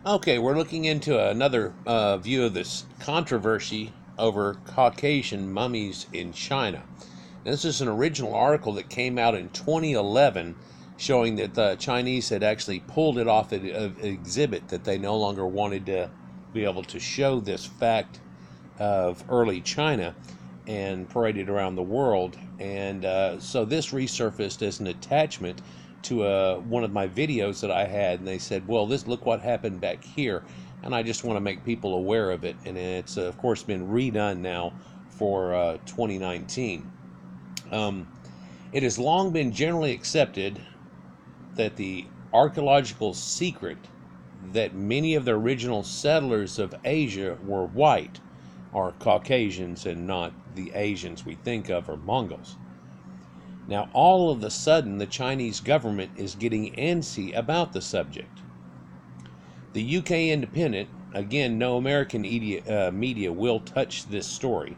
Okay, we're looking into another view of this controversy over Caucasian mummies in China. Now, this is an original article that came out in 2011 showing that the Chinese had actually pulled it off an exhibit, that they no longer wanted to be able to show this fact of early China and parade it around the world. And so this resurfaced as an attachment to one of my videos that I had, and they said, well, look what happened back here. And I just want to make people aware of it. And it's, of course, been redone now for 2019. It has long been generally accepted that the archaeological secret that many of the original settlers of Asia were white, are Caucasians, and not the Asians we think of, or Mongols. Now, all of a sudden, the Chinese government is getting antsy about the subject. The UK Independent, again, no American media will touch this story,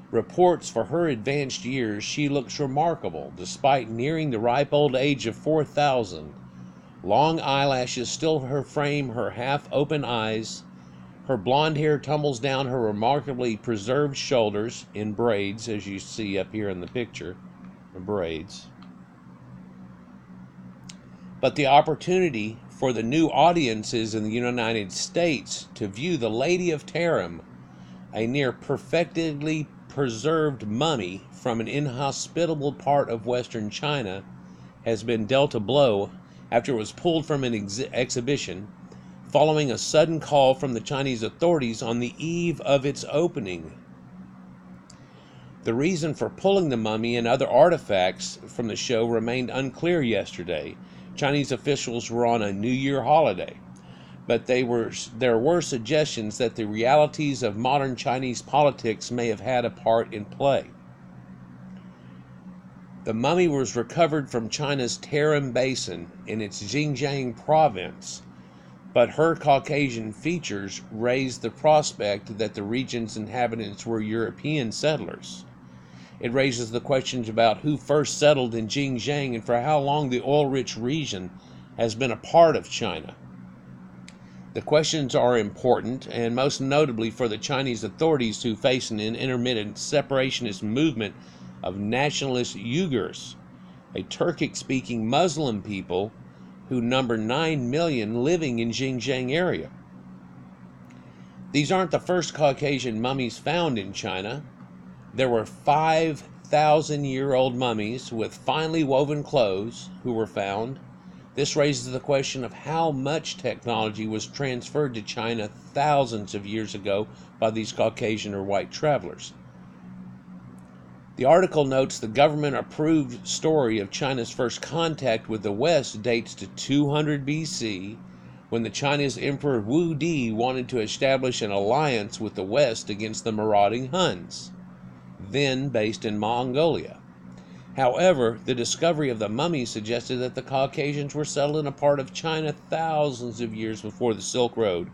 reports for her advanced years she looks remarkable despite nearing the ripe old age of 4,000. Long eyelashes still her frame her half-open eyes. Her blonde hair tumbles down her remarkably preserved shoulders in braids, as you see up here in the picture. Braids. But the opportunity for the new audiences in the United States to view the Lady of Tarim, a near perfectly preserved mummy from an inhospitable part of Western China, has been dealt a blow after it was pulled from an exhibition following a sudden call from the Chinese authorities on the eve of its opening. The reason for pulling the mummy and other artifacts from the show remained unclear yesterday. Chinese officials were on a New Year holiday, but there were suggestions that the realities of modern Chinese politics may have had a part in play. The mummy was recovered from China's Tarim Basin in its Xinjiang province, but her Caucasian features raised the prospect that the region's inhabitants were European settlers. It raises the questions about who first settled in Xinjiang and for how long the oil-rich region has been a part of China. The questions are important, and most notably for the Chinese authorities who face an intermittent separationist movement of nationalist Uyghurs, a Turkic-speaking Muslim people who number 9 million living in Xinjiang area. These aren't the first Caucasian mummies found in China. There were 5,000-year-old mummies with finely woven clothes who were found. This raises the question of how much technology was transferred to China thousands of years ago by these Caucasian or white travelers. The article notes the government-approved story of China's first contact with the West dates to 200 BC, when the Chinese Emperor Wu Di wanted to establish an alliance with the West against the marauding Huns, then based in Mongolia. However, the discovery of the mummy suggested that the Caucasians were settled in a part of China thousands of years before the Silk Road,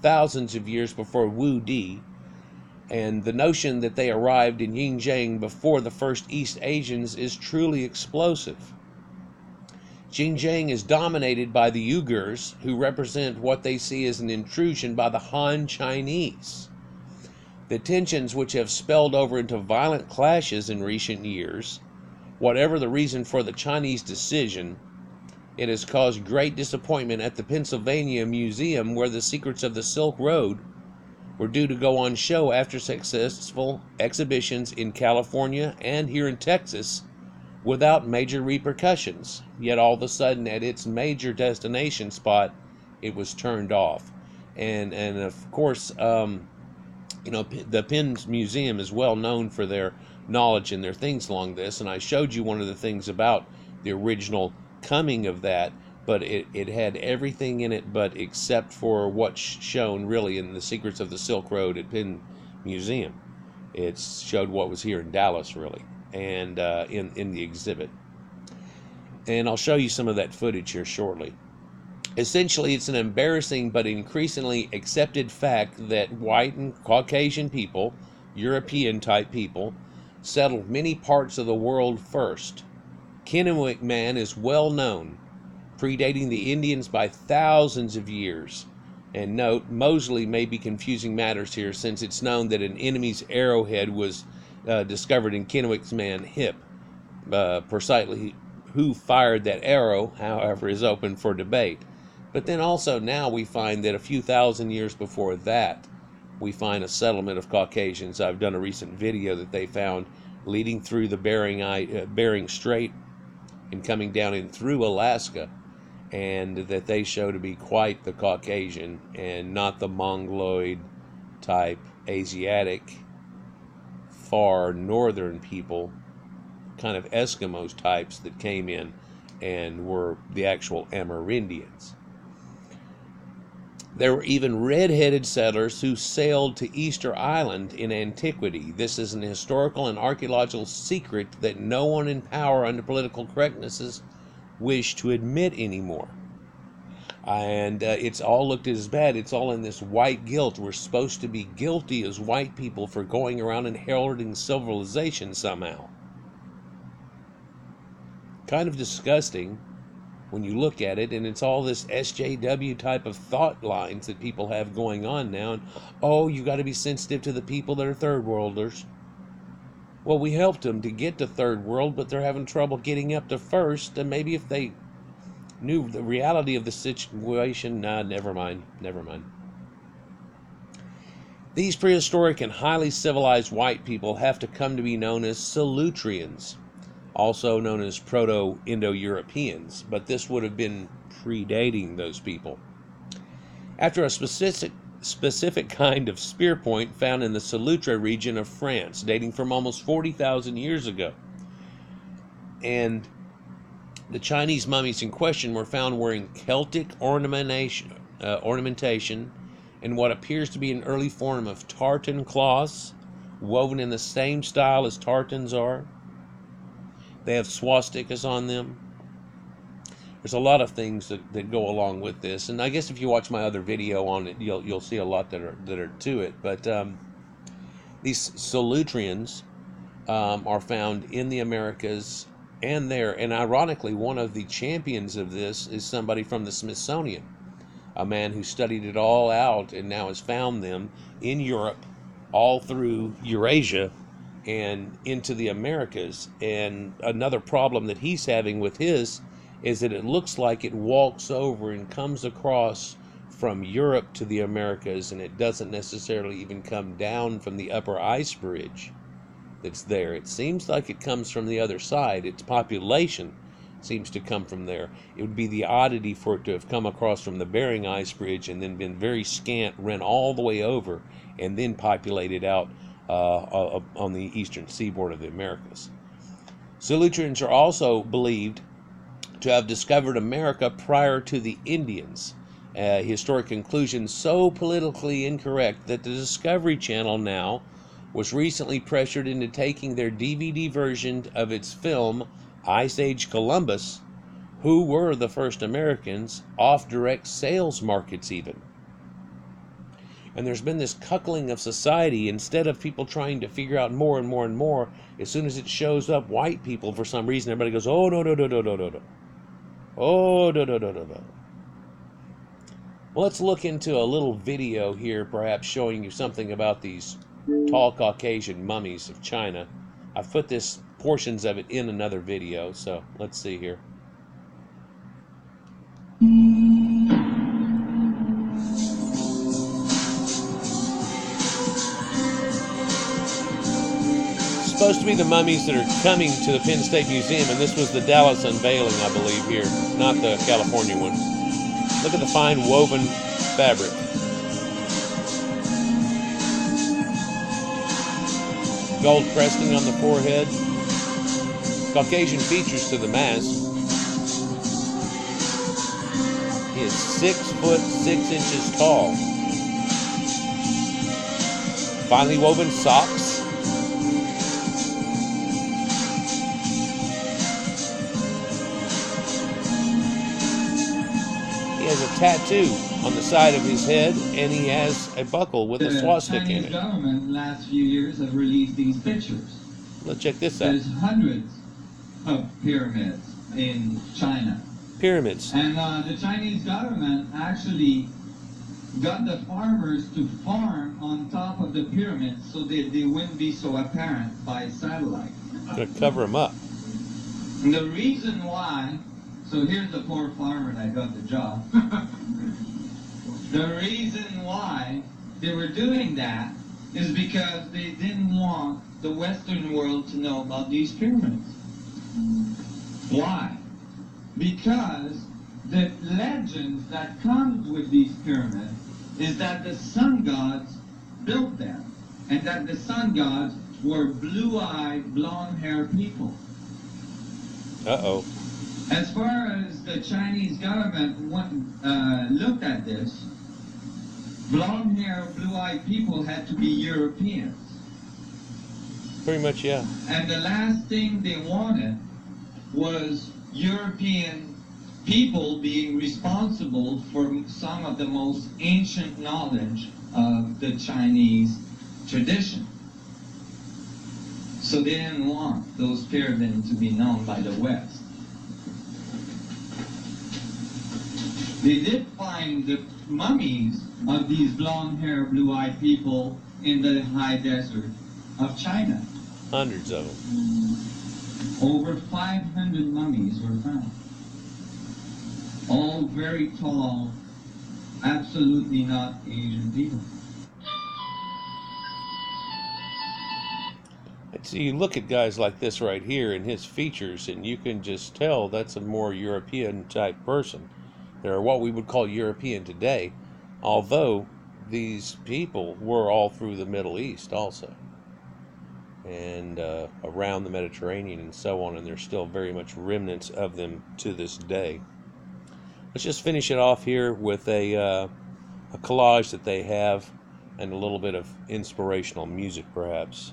thousands of years before Wu Di, and the notion that they arrived in Xinjiang before the first East Asians is truly explosive. Xinjiang is dominated by the Uyghurs, who represent what they see as an intrusion by the Han Chinese. The tensions, which have spilled over into violent clashes in recent years, whatever the reason for the Chinese decision, it has caused great disappointment at the Pennsylvania Museum, where the secrets of the Silk Road were due to go on show after successful exhibitions in California and here in Texas without major repercussions. Yet all of a sudden, at its major destination spot, it was turned off. And of course, the Penn Museum is well known for their knowledge and their things along this, and I showed you one of the things about the original coming of that, but it had everything in it but except for what's shown really in the Secrets of the Silk Road at Penn Museum. It showed what was here in Dallas, really, and in the exhibit. And I'll show you some of that footage here shortly. Essentially, it's an embarrassing but increasingly accepted fact that white and Caucasian people, European-type people, settled many parts of the world first. Kennewick Man is well known, predating the Indians by thousands of years. And note, Mosley may be confusing matters here, since it's known that an enemy's arrowhead was discovered in Kennewick's man hip. Precisely who fired that arrow, however, is open for debate. But then also now we find that a few thousand years before that, we find a settlement of Caucasians. I've done a recent video that they found leading through the Bering Strait and coming down in through Alaska, and that they show to be quite the Caucasian and not the Mongoloid type Asiatic far northern people, kind of Eskimos types that came in and were the actual Amerindians. There were even red-headed settlers who sailed to Easter Island in antiquity. This is an historical and archaeological secret that no one in power under political correctnesses wish to admit anymore. And it's all looked as bad. It's all in this white guilt. We're supposed to be guilty as white people for going around and heralding civilization somehow. Kind of disgusting when you look at it, and it's all this SJW type of thought lines that people have going on now. And, oh, you got to be sensitive to the people that are third worlders. Well, we helped them to get to third world, but they're having trouble getting up to first. And maybe if they knew the reality of the situation, never mind. These prehistoric and highly civilized white people have to come to be known as Solutreans, also known as Proto Indo Europeans, but this would have been predating those people. After a specific kind of spear point found in the Solutre region of France, dating from almost 40,000 years ago. And the Chinese mummies in question were found wearing Celtic ornamentation and what appears to be an early form of tartan cloths, woven in the same style as tartans are. They have swastikas on them. There's a lot of things that go along with this, and I guess if you watch my other video on it, you'll see a lot that are to it. But these Solutreans are found in the Americas and there. And ironically, one of the champions of this is somebody from the Smithsonian, a man who studied it all out and now has found them in Europe, all through Eurasia, and into the Americas. And another problem that he's having with his is that it looks like it walks over and comes across from Europe to the Americas, and it doesn't necessarily even come down from the upper ice bridge that's there. It seems like it comes from the other side. Its population seems to come from there. It would be the oddity for it to have come across from the Bering Ice Bridge and then been very scant, ran all the way over, and then populated out on the eastern seaboard of the Americas. Solutreans are also believed to have discovered America prior to the Indians. Historic conclusion so politically incorrect that the Discovery Channel now was recently pressured into taking their DVD version of its film Ice Age Columbus, who were the first Americans, off direct sales markets even. And there's been this cuckling of society. Instead of people trying to figure out more and more and more, as soon as it shows up white people, for some reason, everybody goes, oh, no. Oh, no. Well, let's look into a little video here, perhaps showing you something about these tall Caucasian mummies of China. I've put this portions of it in another video, so let's see here. Supposed to be the mummies that are coming to the Penn State Museum, and this was the Dallas unveiling, I believe, here, not the California one. Look at the fine woven fabric. Gold cresting on the forehead. Caucasian features to the mask. He is 6 foot 6 inches tall. Finely woven socks. He has a tattoo on the side of his head, and he has a buckle with a swastika in it. The Chinese government in the last few years have released these pictures. Let's check this out. There's hundreds of pyramids in China. Pyramids. And the Chinese government actually got the farmers to farm on top of the pyramids so they wouldn't be so apparent by satellite. Gonna cover them up. And the reason why, so here's the poor farmer that got the job. The reason why they were doing that is because they didn't want the Western world to know about these pyramids. Why? Because the legends that comes with these pyramids is that the sun gods built them, and that the sun gods were blue-eyed, blonde-haired people. Uh-oh. As far as the Chinese government looked at this, blonde-haired, blue-eyed people had to be Europeans. Pretty much, yeah. And the last thing they wanted was European people being responsible for some of the most ancient knowledge of the Chinese tradition. So they didn't want those pyramids to be known by the West. They did find the mummies of these blonde-haired, blue-eyed people in the high desert of China. Hundreds of them. Over 500 mummies were found. All very tall, absolutely not Asian people. So you look at guys like this right here and his features, and you can just tell that's a more European type person. They're what we would call European today, although these people were all through the Middle East also, and around the Mediterranean and so on, and there's still very much remnants of them to this day. Let's just finish it off here with a collage that they have and a little bit of inspirational music perhaps.